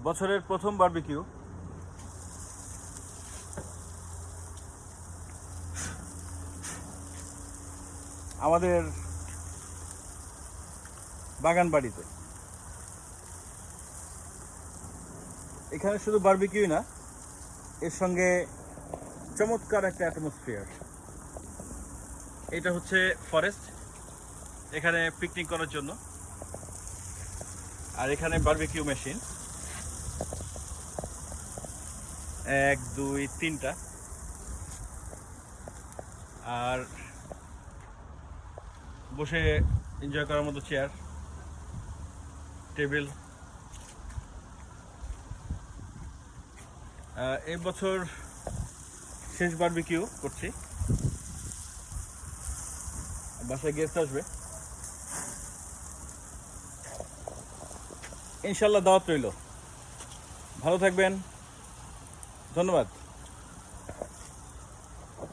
বছরের প্রথম বারবিকিউ। আমাদের বাগান বাড়িতে। এখানে শুধু বারবিকিউ না, এর সঙ্গে চমৎকার একটা অ্যাটমসফিয়ার। এটা হচ্ছে ফরেস্ট, এখানে পিকনিক করার জন্য। আর এখানে বারবিকিউ মেশিন 1 2 3টা। আর বসে এনজয় করার মতো চেয়ার, টেবিল। এই বছর শেষ বারবিকিউ করছি, বাসায় গেস্ট আসবে, ইনশাল্লাহ দাওয়াত রইল। ভালো থাকবেন, ধন্যবাদ।